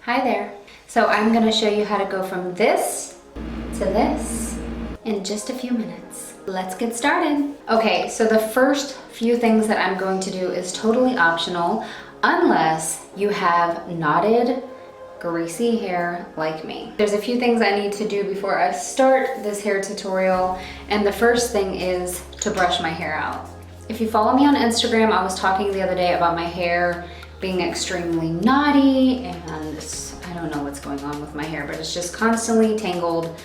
Hi there. So I'm gonna show you how to go from this to this in just a few minutes. Let's get started. Okay, so the first few things that I'm going to do is totally optional unless you have knotted, greasy hair like me. There's a few things I need to do before I start this hair tutorial, and the first thing is to brush my hair out. If you follow me on Instagram, I was talking the other day about my hair being extremely knotty, and I don't know what's going on with my hair, but it's just constantly tangled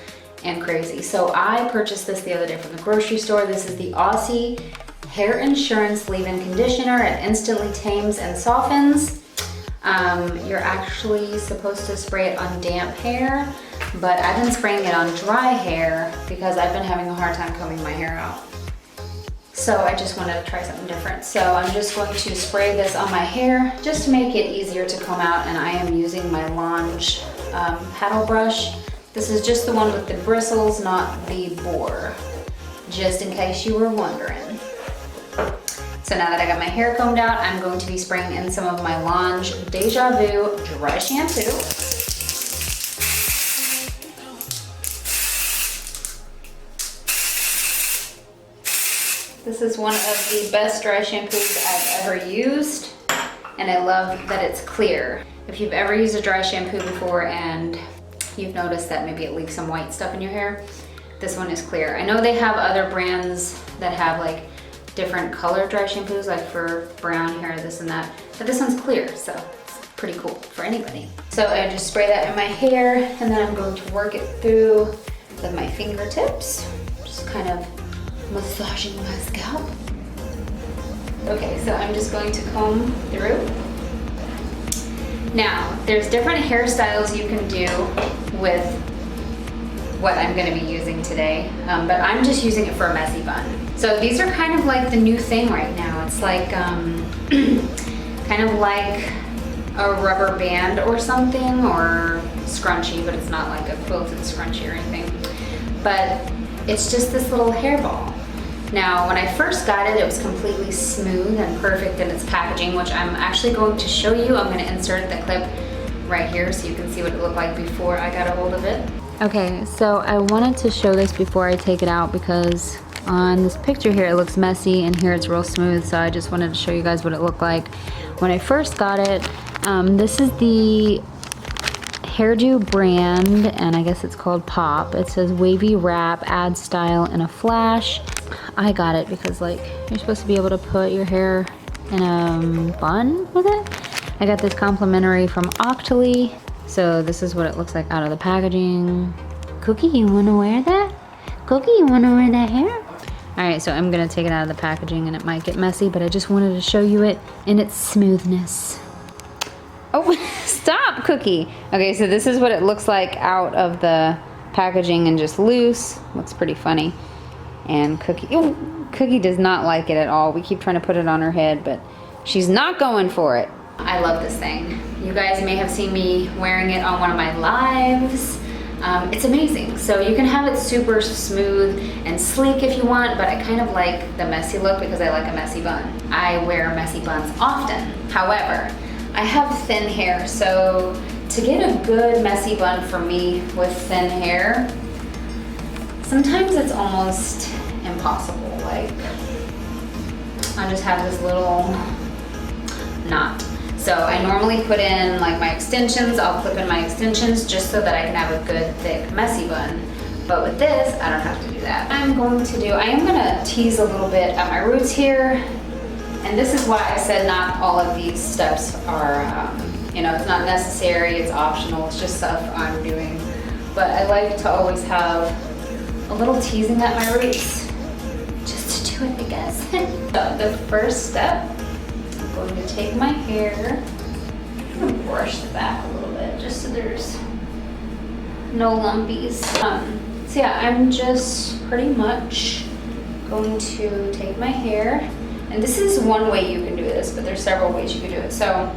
and crazy. So I purchased this the other day from the grocery store. This is the Aussie Hair Insurance Leave-In Conditioner. It instantly tames and softens. You're actually supposed to spray it on damp hair, but I've been spraying it on dry hair because I've been having a hard time combing my hair out. So I just wanted to try something different. So I'm just going to spray this on my hair just to make it easier to comb out, and I am using my Longe paddle brush. This is just the one with the bristles, not the boar, just in case you were wondering. So now that I got my hair combed out, I'm going to be spraying in some of my Longe Deja Vu dry shampoo. This is one of the best dry shampoos I've ever used, and I love that it's clear. If you've ever used a dry shampoo before and you've noticed that maybe it leaves some white stuff in your hair, this one is clear. I know they have other brands that have like different color dry shampoos, like for brown hair, this and that, but this one's clear, so it's pretty cool for anybody. So I just spray that in my hair, and then I'm going to work it through with my fingertips, just kind of massaging my scalp. Okay, so I'm just going to comb through. Now, there's different hairstyles you can do with what I'm going to be using today, but I'm just using it for a messy bun. So these are kind of like the new thing right now. It's like kind of like a rubber band or something, or scrunchie, but it's not like a quilted scrunchie or anything. But it's just this little hairball. Now, when I first got it, it was completely smooth and perfect in its packaging, which I'm actually going to show you. I'm going to insert the clip right here so you can see what it looked like before I got a hold of it. Okay, so I wanted to show this before I take it out because on this picture here it looks messy and here it's real smooth, so I just wanted to show you guys what it looked like when I first got it. This is the HAIRDO brand, and I guess it's called Pop. It says Wavy Wrap, add style in a flash. I got it because like you're supposed to be able to put your hair in a bun with it. I got this complimentary from Octoly. So this is what it looks like out of the packaging. Cookie, you wanna wear that? Cookie, you wanna wear that hair? All right, so I'm gonna take it out of the packaging and it might get messy, but I just wanted to show you it in its smoothness. Oh, stop, Cookie. Okay, so this is what it looks like out of the packaging and just loose. Looks pretty funny. And Cookie, oh, Cookie does not like it at all. We keep trying to put it on her head, but she's not going for it. I love this thing. You guys may have seen me wearing it on one of my lives. It's amazing. So you can have it super smooth and sleek if you want, but I kind of like the messy look because I like a messy bun. I wear messy buns often. However, I have thin hair, so to get a good messy bun for me with thin hair, sometimes it's almost impossible. Like, I just have this little knot. So I normally put in like my extensions, I'll clip in my extensions just so that I can have a good thick messy bun. But with this, I don't have to do that. I am gonna tease a little bit at my roots here. And this is why I said not all of these steps are, you know, it's not necessary, it's optional, it's just stuff I'm doing. But I like to always have a little teasing at my roots, just to do it, I guess. So the first step, I'm going to take my hair, I'm going to brush the back a little bit, just so there's no lumpies. So yeah, I'm just pretty much going to take my hair, and this is one way you can do this, but there's several ways you can do it. So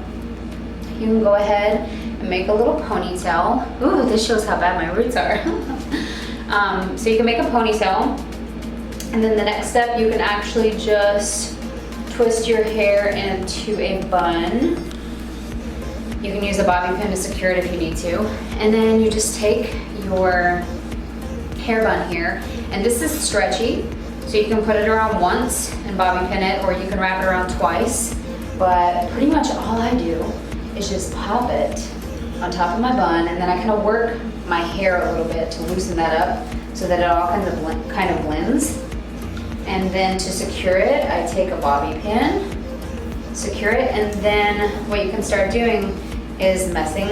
you can go ahead and make a little ponytail. Ooh, this shows how bad my roots are. So you can make a ponytail, and then the next step, you can actually just twist your hair into a bun. You can use a bobby pin to secure it if you need to. And then you just take your hair bun here, and this is stretchy, so you can put it around once and bobby pin it, or you can wrap it around twice. But pretty much all I do is just pop it on top of my bun, and then I kind of work my hair a little bit to loosen that up so that it all kind of blends. And then to secure it, I take a bobby pin, secure it, and then what you can start doing is messing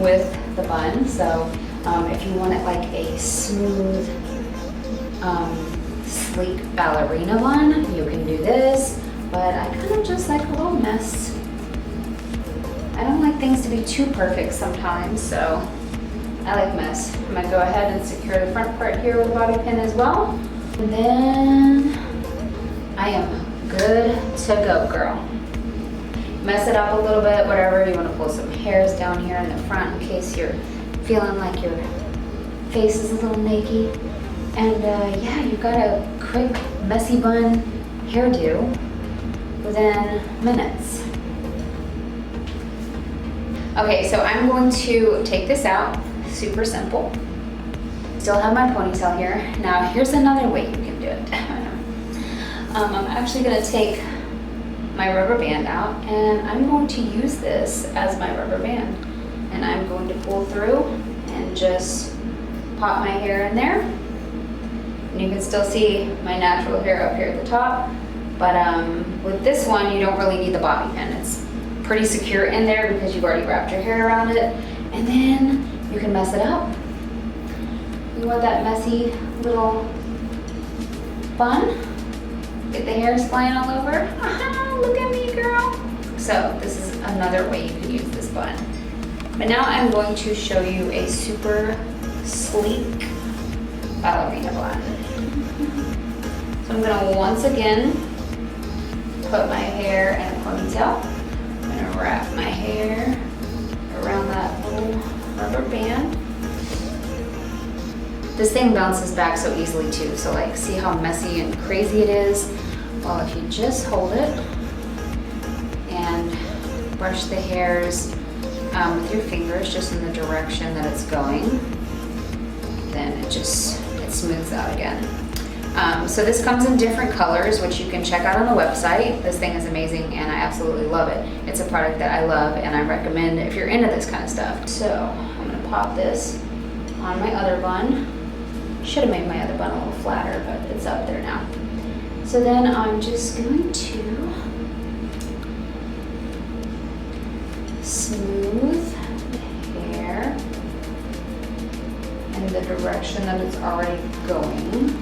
with the bun. So if you want it like a smooth, sleek ballerina bun, you can do this, but I kind of just like a little mess. I don't like things to be too perfect sometimes, so I like mess. I'm gonna go ahead and secure the front part here with a bobby pin as well. And then I am good to go, girl. Mess it up a little bit, whatever. You want to pull some hairs down here in the front in case you're feeling like your face is a little naked. And yeah, you've got a quick messy bun hairdo within minutes. Okay, so I'm going to take this out. Super simple. Still have my ponytail here. Now here's another way you can do it. I'm actually going to take my rubber band out, and I'm going to use this as my rubber band. And I'm going to pull through and just pop my hair in there. And you can still see my natural hair up here at the top. But with this one, you don't really need the bobby pin. It's pretty secure in there because you've already wrapped your hair around it. And then you can mess it up. You want that messy little bun? Get the hairs flying all over. Look at me, girl. So this is another way you can use this bun. But now I'm going to show you a super sleek ballerina bun. So I'm gonna once again put my hair in a ponytail. I'm gonna wrap my hair around that little rubber band. This thing bounces back so easily too, so like see how messy and crazy it is? Well, if you just hold it and brush the hairs with your fingers just in the direction that it's going, then it smooths out again. So this comes in different colors, which you can check out on the website. This thing is amazing and I absolutely love it. It's a product that I love and I recommend if you're into this kind of stuff. So I'm gonna pop this on my other bun. Should have made my other bun a little flatter, but it's up there now. So then I'm just going to smooth the hair in the direction that it's already going.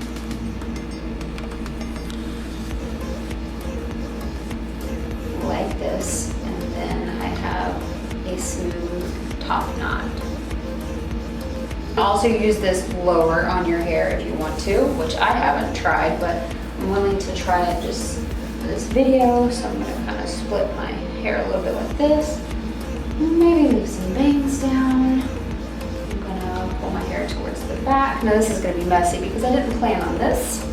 Like this, and then I have a smooth top knot. Also use this blower on your hair if you want to, which I haven't tried, but I'm willing to try it just for this video. So I'm gonna kind of split my hair a little bit like this. Maybe leave some bangs down. I'm gonna pull my hair towards the back. Now this is gonna be messy because I didn't plan on this,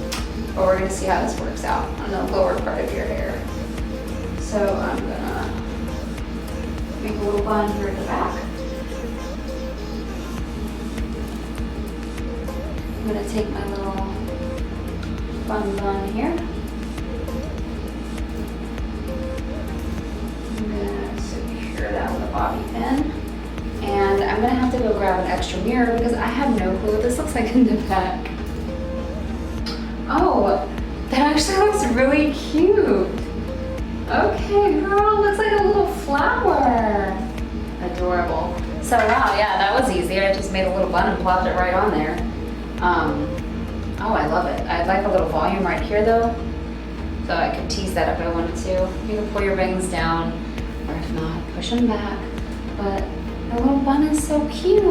but we're gonna see how this works out on the lower part of your hair. So I'm gonna make a little bun here at the back. I'm gonna take my little bun here. I'm gonna secure that with a bobby pin. And I'm gonna have to go grab an extra mirror because I have no clue what this looks like in the back. Oh, that actually looks really cute. Okay, girl, looks like a little flower. Adorable. So wow, yeah, that was easy. I just made a little bun and plopped it right on there. Oh, I love it. I'd like a little volume right here though, so I could tease that if I wanted to. You can pull your bangs down, or if not, push them back. But the little bun is so cute.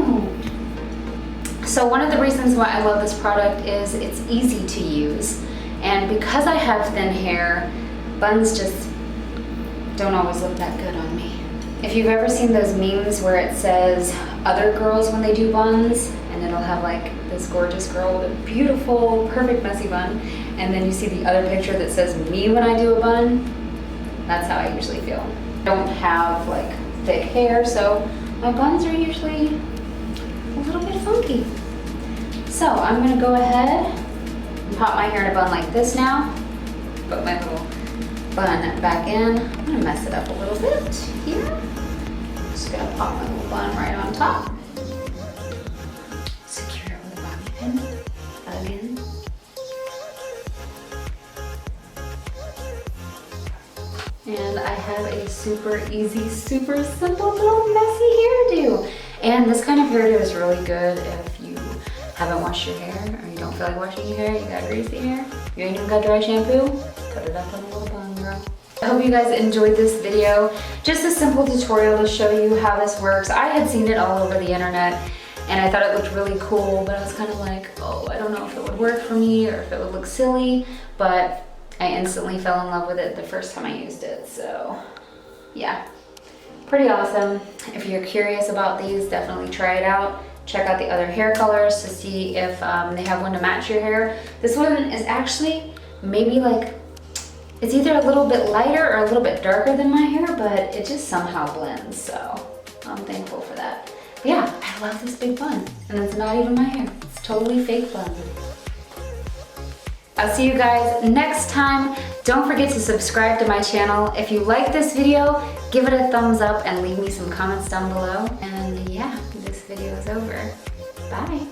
So one of the reasons why I love this product is it's easy to use. And because I have thin hair, buns just don't always look that good on me. If you've ever seen those memes where it says other girls when they do buns, and it'll have like this gorgeous girl with a beautiful, perfect messy bun, and then you see the other picture that says me when I do a bun, that's how I usually feel. I don't have like thick hair, so my buns are usually a little bit funky. So I'm gonna go ahead and pop my hair in a bun like this now. Put my little bun back in. I'm gonna mess it up a little bit here. Just gonna pop my little bun right on top. Secure it with a bobby pin. Again. And I have a super easy, super simple little messy hairdo. And this kind of hairdo is really good if you haven't washed your hair or you don't feel like washing your hair, you got greasy hair, you ain't even got dry shampoo, put it up on a little bun, girl. I hope you guys enjoyed this video. Just a simple tutorial to show you how this works. I had seen it all over the internet and I thought it looked really cool, but I was kind of like, oh, I don't know if it would work for me or if it would look silly, but I instantly fell in love with it the first time I used it, so yeah, pretty awesome. If you're curious about these, definitely try it out. Check out the other hair colors to see if they have one to match your hair. This one is actually maybe like, it's either a little bit lighter or a little bit darker than my hair, but it just somehow blends, so I'm thankful for that. But yeah, I love this big bun, and it's not even my hair. It's totally fake bun. I'll see you guys next time. Don't forget to subscribe to my channel. If you like this video, give it a thumbs up and leave me some comments down below. And yeah, this video is over. Bye.